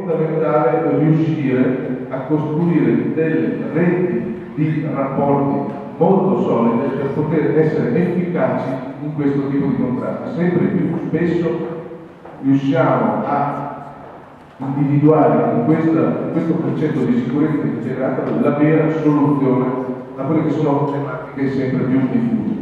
fondamentale riuscire a costruire delle reti di rapporti molto solide per poter essere efficaci in questo tipo di contratti. Sempre più spesso riusciamo a individuare in questo concetto di sicurezza integrata la vera soluzione a quelle che sono tematiche sempre più diffuse.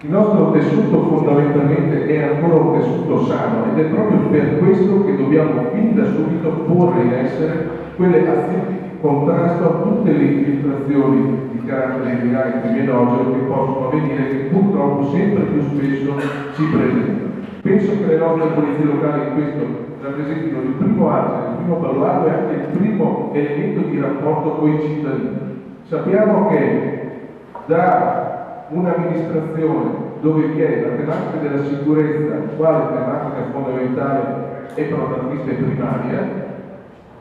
Il nostro tessuto fondamentalmente è ancora un tessuto sano ed è proprio per questo che dobbiamo fin da subito porre in essere quelle azioni di contrasto a tutte le infiltrazioni di carattere illegale e criminogeno che possono avvenire e che purtroppo sempre più spesso si presentano. Penso che le nostre polizie locali in questo rappresentino il primo asset, il primo baluardo e anche il primo elemento di rapporto con i cittadini. Sappiamo che da un'amministrazione dove vi è la tematica della sicurezza quale tematica fondamentale e protagonista primaria,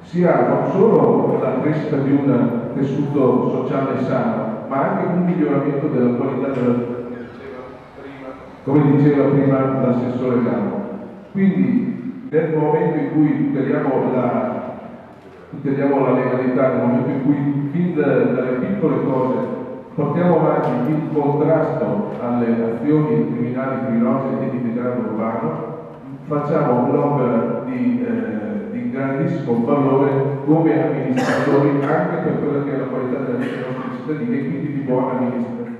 si ha non solo la crescita di un tessuto sociale sano, ma anche un miglioramento della qualità della vita, come diceva prima l'assessore Gamo. Quindi nel momento in cui tuteliamo la legalità, nel momento in cui fin dalle piccole cose portiamo avanti il contrasto alle azioni criminali, criminose e di degrado urbano, facciamo un'opera di grandissimo valore come amministratori anche per quella che è la qualità della vita dei nostri cittadini e quindi di buona amministrazione.